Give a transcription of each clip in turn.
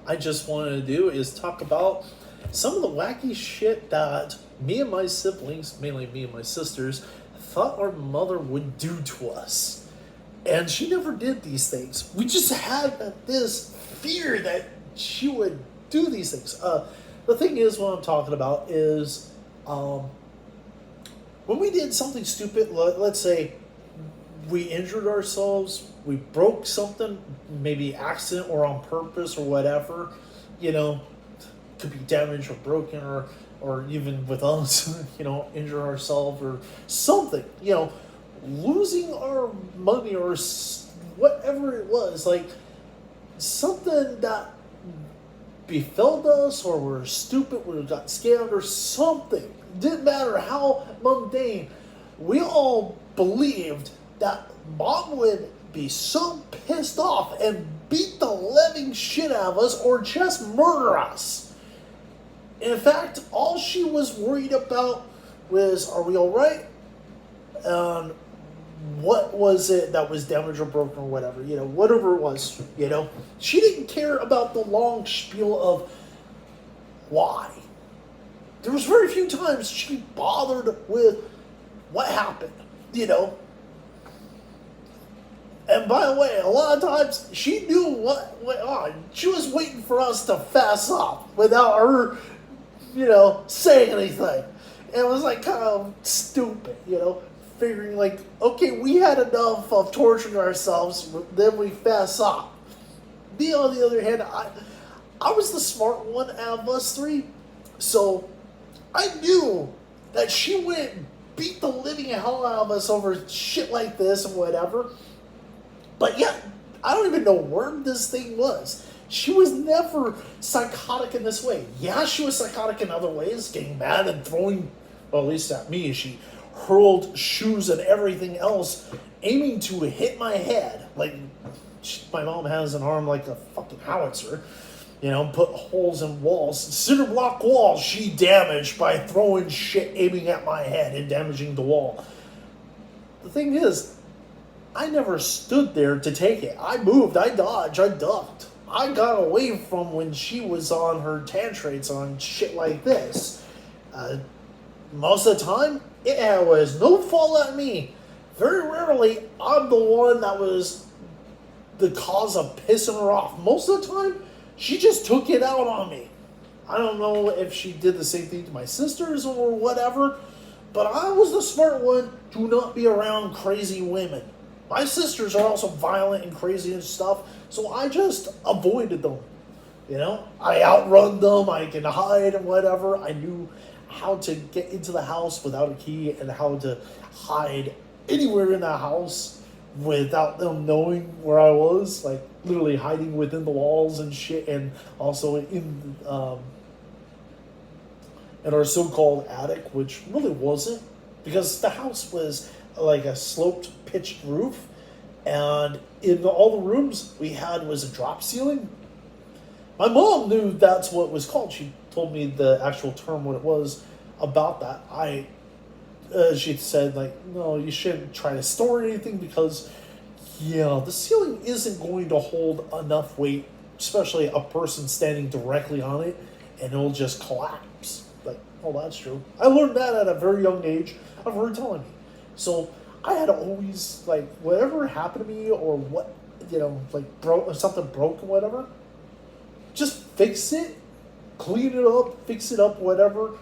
I just wanted to do is talk about some of the wacky shit that me and my siblings, mainly me and my sisters, thought our mother would do to us. And she never did these things. We just had this fear that she would do these things. The thing is, what I'm talking about is when we did something stupid, let's say we injured ourselves, we broke something, maybe accident or on purpose or whatever, could be damaged or broken or even with us, injure ourselves or something, losing our money or whatever it was, like something that befell us or we're stupid, we got scammed or something. Didn't matter how mundane. We all believed that mom would be so pissed off and beat the living shit out of us or just murder us. In fact, all she was worried about was, are we alright? And what was it that was damaged or broken or whatever, whatever it was, She didn't care about the long spiel of why. There was very few times she bothered with what happened, And by the way, a lot of times she knew what went on. She was waiting for us to fess up without her, saying anything. And it was like kind of stupid, figuring like, okay, we had enough of torturing ourselves, then we fess up. Me, on the other hand, I was the smart one out of us three, so I knew that she wouldn't beat the living hell out of us over shit like this and whatever. But yeah, I don't even know where this thing was. She was never psychotic in this way. Yeah, she was psychotic in other ways, getting mad and throwing, well, at least at me. She hurled shoes and everything else, aiming to hit my head. Like, my mom has an arm like a fucking howitzer. Put holes in walls. Cinder block walls she damaged by throwing shit aiming at my head and damaging the wall. The thing is, I never stood there to take it. I moved, I dodged, I ducked. I got away from when she was on her tantrums on shit like this. Most of the time, it was no fault at me. Very rarely, I'm the one that was the cause of pissing her off. Most of the time, she just took it out on me. I don't know if she did the same thing to my sisters or whatever, but I was the smart one to not be around crazy women. My sisters are also violent and crazy and stuff, so I just avoided them. I outrun them, I can hide and whatever. I knew how to get into the house without a key and how to hide anywhere in the house without them knowing where I was, like literally hiding within the walls and shit, and also in our so-called attic, which really wasn't, because the house was like a sloped pitched roof, and in all the rooms we had was a drop ceiling. My mom knew that's what it was called. She told me the actual term, what it was about that. She said, like, no, you shouldn't try to store anything because, the ceiling isn't going to hold enough weight, especially a person standing directly on it, and it'll just collapse. Like, oh, that's true. I learned that at a very young age of her telling me. So I had to always, like, whatever happened to me or what, something broke or whatever, just fix it, clean it up, fix it up, whatever.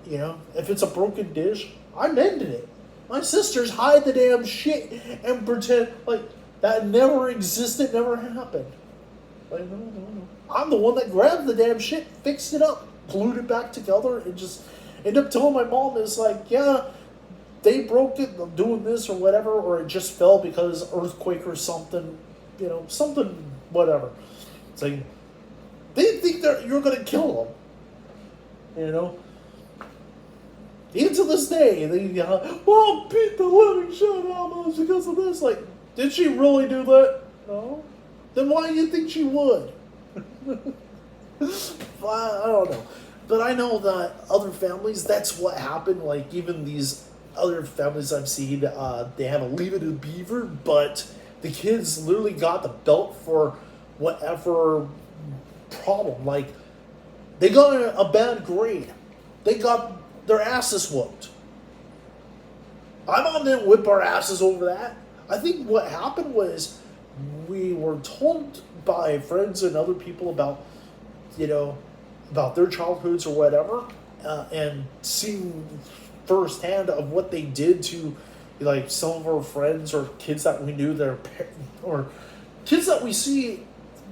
If it's a broken dish, I mended it. My sisters hide the damn shit and pretend like that never existed, never happened. Like, no. I'm the one that grabbed the damn shit, fixed it up, glued it back together, and just ended up telling my mom, it's like, yeah, they broke it doing this or whatever, or it just fell because earthquake or something, something, whatever. It's like, they think that you're going to kill them, Even to this day, they well, beat the living shit out of us because of this. Like, did she really do that? No. Then why do you think she would? I don't know. But I know that other families, that's what happened. Like, even these other families I've seen, they have a Leave It to Beaver, but the kids literally got the belt for whatever problem. Like, they got a bad grade. They got their asses whooped. My mom didn't whip our asses over that. I think what happened was we were told by friends and other people about, about their childhoods or whatever, and seeing firsthand of what they did to, like, some of our friends or kids that we knew, or kids that we see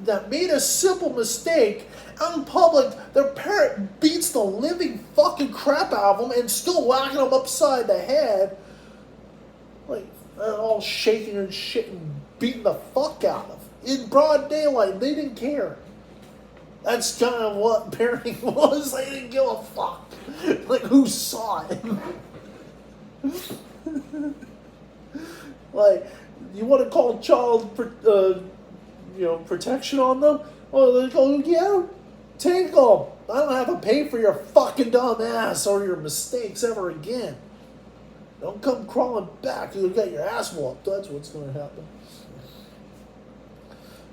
that made a simple mistake out in public. Their parent beats the living fucking crap out of them and still whacking them upside the head, like, all shaking and shit and beating the fuck out of in broad daylight. They didn't care. That's kind of what parenting was. They didn't give a fuck. Like, who saw it? Like, you want to call child protection on them? Well, they go, yeah, take them. I don't have to pay for your fucking dumb ass or your mistakes ever again. Don't come crawling back. You'll get your ass whooped. That's what's going to happen.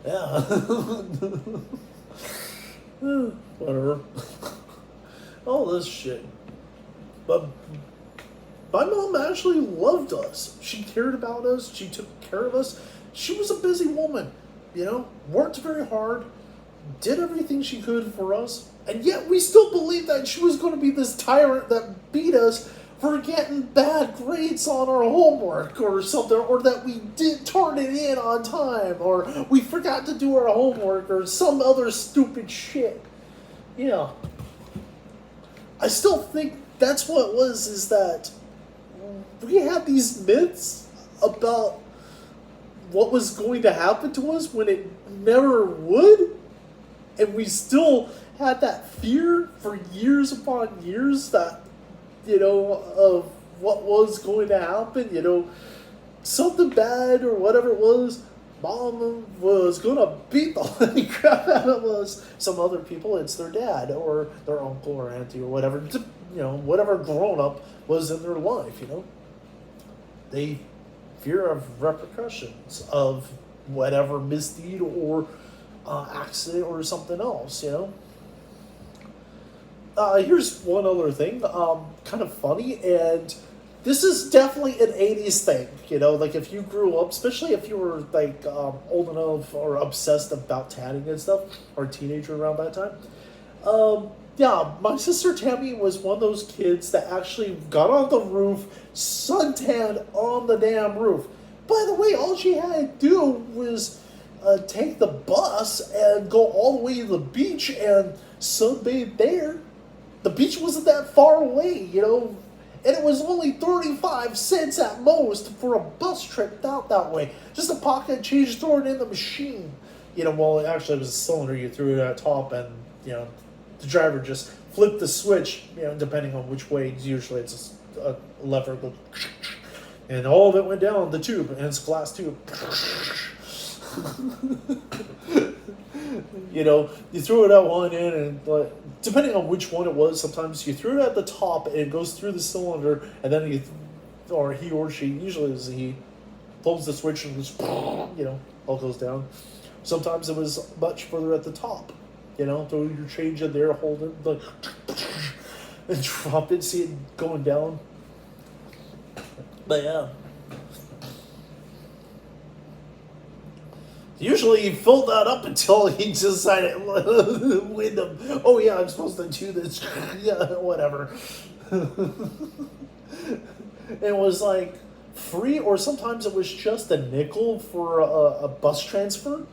Yeah. Whatever. All this shit. But my mom actually loved us. She cared about us. She took care of us. She was a busy woman, worked very hard, did everything she could for us, and yet we still believed that she was going to be this tyrant that beat us for getting bad grades on our homework or something, or that we didn't turn it in on time, or we forgot to do our homework, or some other stupid shit. I still think that's what it was, is that we had these myths about what was going to happen to us when it never would, and we still had that fear for years upon years that, of what was going to happen, something bad or whatever it was. Mom was going to beat the living crap out of us. Some other people, it's their dad or their uncle or auntie or whatever, whatever grown-up was in their life, They fear of repercussions of whatever misdeed or accident or something else, Here's one other thing, kind of funny, and this is definitely an 80s thing, like if you grew up, especially if you were like old enough or obsessed about tanning and stuff, or a teenager around that time. Yeah, my sister Tammy was one of those kids that actually got on the roof, suntanned on the damn roof. By the way, all she had to do was take the bus and go all the way to the beach and sunbathe there. The beach wasn't that far away, and it was only 35 cents at most for a bus trip out that way. Just a pocket change, throw it in the machine. Well, actually it was a cylinder, you threw it at top, and, the driver just flipped the switch, depending on which way. Usually it's a lever, and all of it went down the tube, and it's a glass tube. You threw it at one end, and depending on which one it was, sometimes you threw it at the top and it goes through the cylinder, and then he or she, usually it was he, pulls the switch and just, all goes down. Sometimes it was much further at the top, throw your change in there, hold it, and drop it, see it going down. But yeah. Usually he filled that up until he decided, Wyndham, oh yeah, I'm supposed to do this. Yeah, whatever. It was like free, or sometimes it was just a nickel for a bus transfer,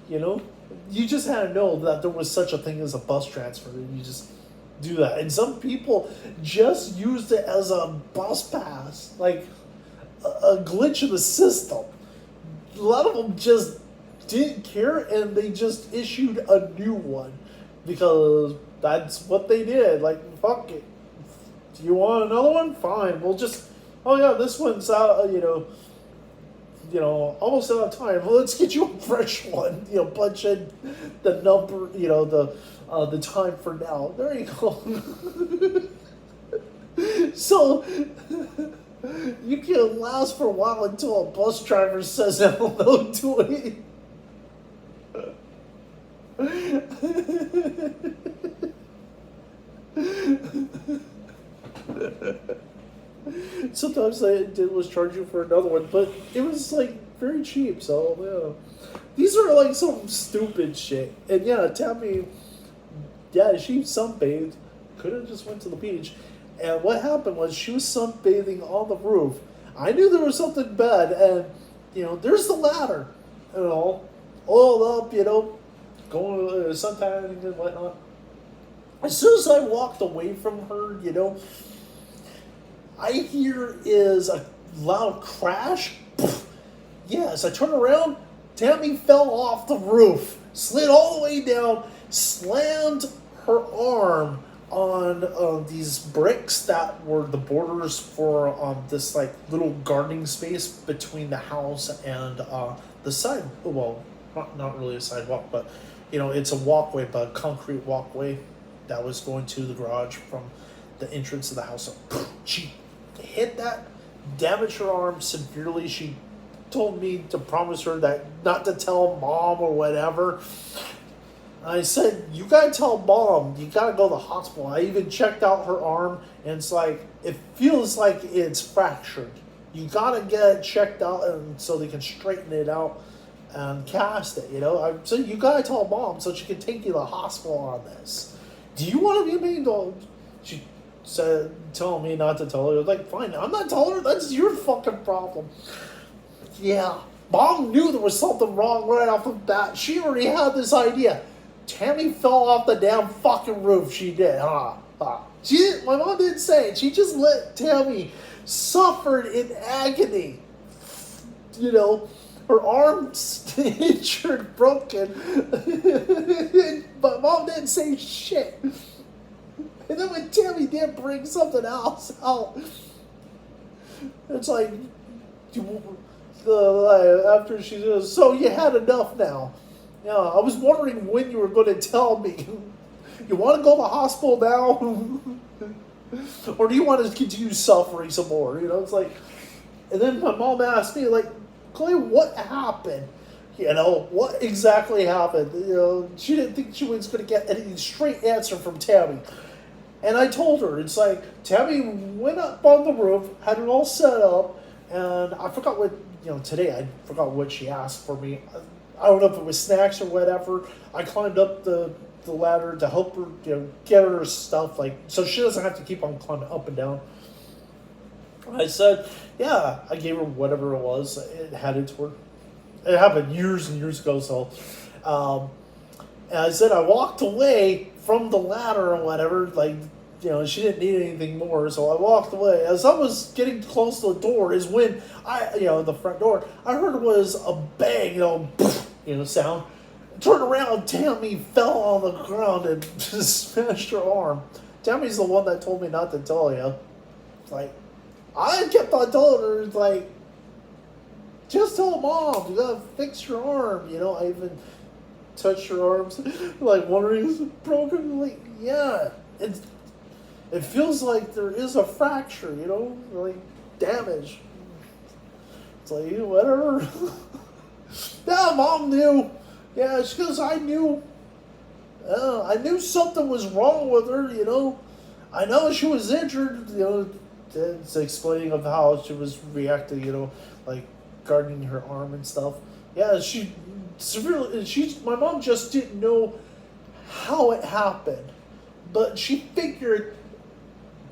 You just had to know that there was such a thing as a bus transfer, and you just do that. And some people just used it as a bus pass, like a glitch in the system. A lot of them just didn't care, and they just issued a new one because that's what they did. Like, fuck it. Do you want another one? Fine. We'll just, oh yeah, this one's out, almost out of time. Well, let's get you a fresh one. Punch in the number, the time for now. There you go. So you can last for a while until a bus driver says hello to it. Sometimes they did was charge you for another one, but it was like very cheap. So yeah, these are like some stupid shit. And yeah, Tammy, yeah, she sunbathed. Could have just went to the beach. And what happened was she was sunbathing on the roof. I knew there was something bad, and there's the ladder, oiled up, going suntanning and whatnot. As soon as I walked away from her, I hear is a loud crash. Yes, I turn around. Tammy fell off the roof, slid all the way down, slammed her arm on these bricks that were the borders for this like little gardening space between the house and the side. Well, not really a sidewalk, but it's a walkway, but a concrete walkway that was going to the garage from the entrance of the house. So she hit that, damaged her arm severely. She told me to promise her that not to tell mom or whatever. I said, you gotta tell mom, you gotta go to the hospital. I even checked out her arm, and it's like, it feels like it's fractured. You gotta get it checked out and so they can straighten it out and cast it, I said, you gotta tell mom so she can take you to the hospital on this. Do you want to be made dog? She said, telling me not to tell her. I was like, fine, I'm not telling her. That's your fucking problem. Yeah, mom knew there was something wrong right off the bat. She already had this idea. Tammy fell off the damn fucking roof. She did, huh? My mom didn't say it. She just let Tammy suffer in agony. Her arm's injured, broken. But mom didn't say shit. And then when Tammy did bring something else out, it's like, after she says, so you had enough now. Yeah, I was wondering when you were going to tell me. You want to go to the hospital now? Or do you want to continue suffering some more? It's like, and then my mom asked me, like, Clay, what happened? What exactly happened? She didn't think she was going to get any straight answer from Tammy. And I told her, it's like, Tammy went up on the roof, had it all set up, and I forgot what, today I forgot what she asked for me. I don't know if it was snacks or whatever. I climbed up the ladder to help her, get her stuff, like, so she doesn't have to keep on climbing up and down. I said, yeah, I gave her whatever it was. It had it to her. It happened years and years ago, so. And I said I walked away from the ladder or whatever, like, she didn't need anything more, so I walked away. As I was getting close to the door is when the front door, I heard it was a bang, sound. Turned around, Tammy fell on the ground and just smashed her arm. Tammy's the one that told me not to tell you. It's like, I kept on telling her, it's like, just tell mom, you gotta fix your arm, I even touched her arms, like, wondering, is it broken? Like, yeah, it feels like there is a fracture, like, damage. It's like, whatever. Yeah, mom knew. Yeah, it's because I knew. I knew something was wrong with her, I know she was injured, it's explaining of how she was reacting, like guarding her arm and stuff. Yeah, she severely, my mom just didn't know how it happened. But she figured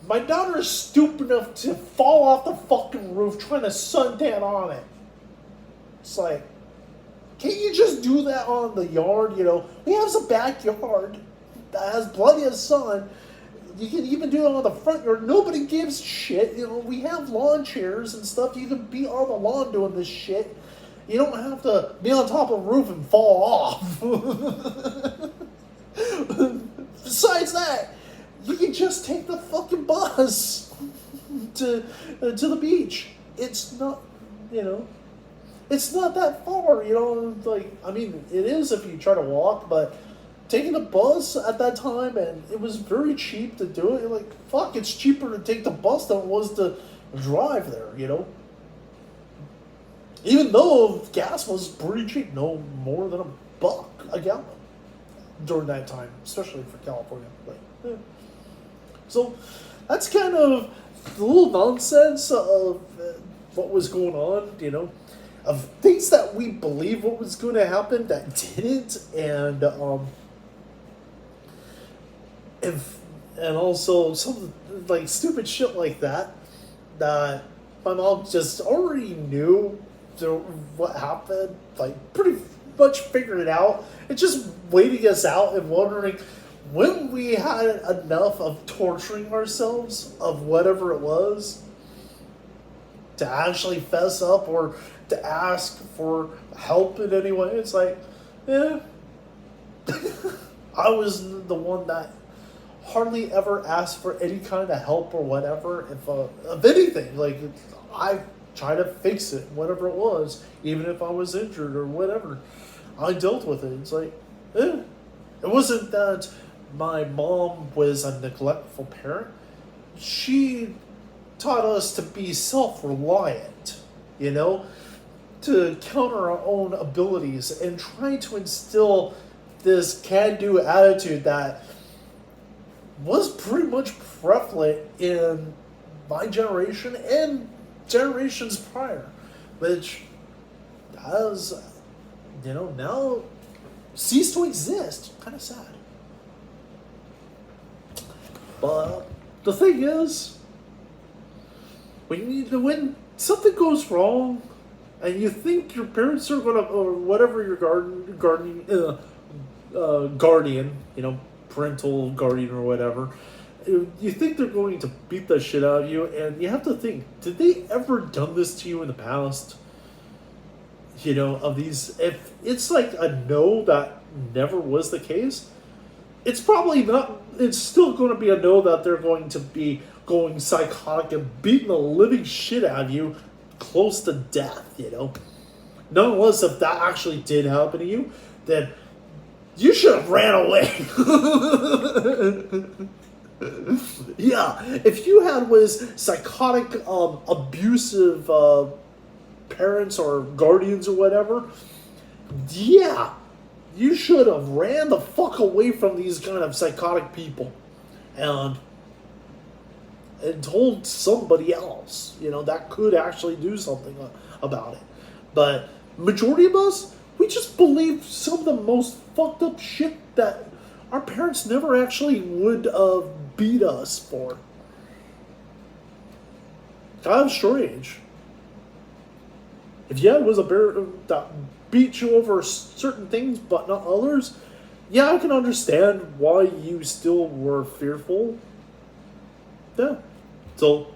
my daughter is stupid enough to fall off the fucking roof trying to suntan on it. It's like, can't you just do that on the yard, We have a backyard that has plenty of sun. You can even do it on the front yard. Nobody gives shit. We have lawn chairs and stuff. You can be on the lawn doing this shit. You don't have to be on top of the roof and fall off. Besides that, you can just take the fucking bus to the beach. It's not, it's not that far, like, I mean, it is if you try to walk, but taking the bus at that time, and it was very cheap to do it. You're like, fuck, it's cheaper to take the bus than it was to drive there, Even though gas was pretty cheap, no more than $1 a gallon. during that time, especially for California. But, yeah. So that's kind of the little nonsense of what was going on, of things that we believe what was going to happen that didn't, and if and also some like stupid shit like that my mom just already knew what happened, like pretty much figured it out. It's just waiting us out and wondering when we had enough of torturing ourselves of whatever it was to actually fess up or to ask for help in any way. It's like, yeah. I was the one that hardly ever asked for any kind of help or whatever. If of anything, like I try to fix it, whatever it was, even if I was injured or whatever. I dealt with it. It's like, it wasn't that my mom was a neglectful parent. She taught us to be self-reliant, to counter our own abilities and try to instill this can-do attitude that was pretty much prevalent in my generation and generations prior, which has, now ceased to exist. Kind of sad. But the thing is, when something goes wrong, and you think your parents are gonna, or whatever your guardian, parental guardian or whatever, you think they're going to beat the shit out of you, and you have to think, did they ever done this to you in the past? Of these, if it's like a no that never was the case, it's probably not, it's still going to be a no that they're going to be going psychotic and beating the living shit out of you close to death, Nonetheless, if that actually did happen to you, then you should have ran away. Yeah, if you was psychotic, abusive parents or guardians or whatever, yeah, you should have ran the fuck away from these kind of psychotic people and told somebody else, that could actually do something about it. But majority of us, we just believe some of the most fucked up shit that our parents never actually would beat us for. Kind of strange. If it was a bear that beat you over certain things but not others, yeah, I can understand why you still were fearful. Yeah. So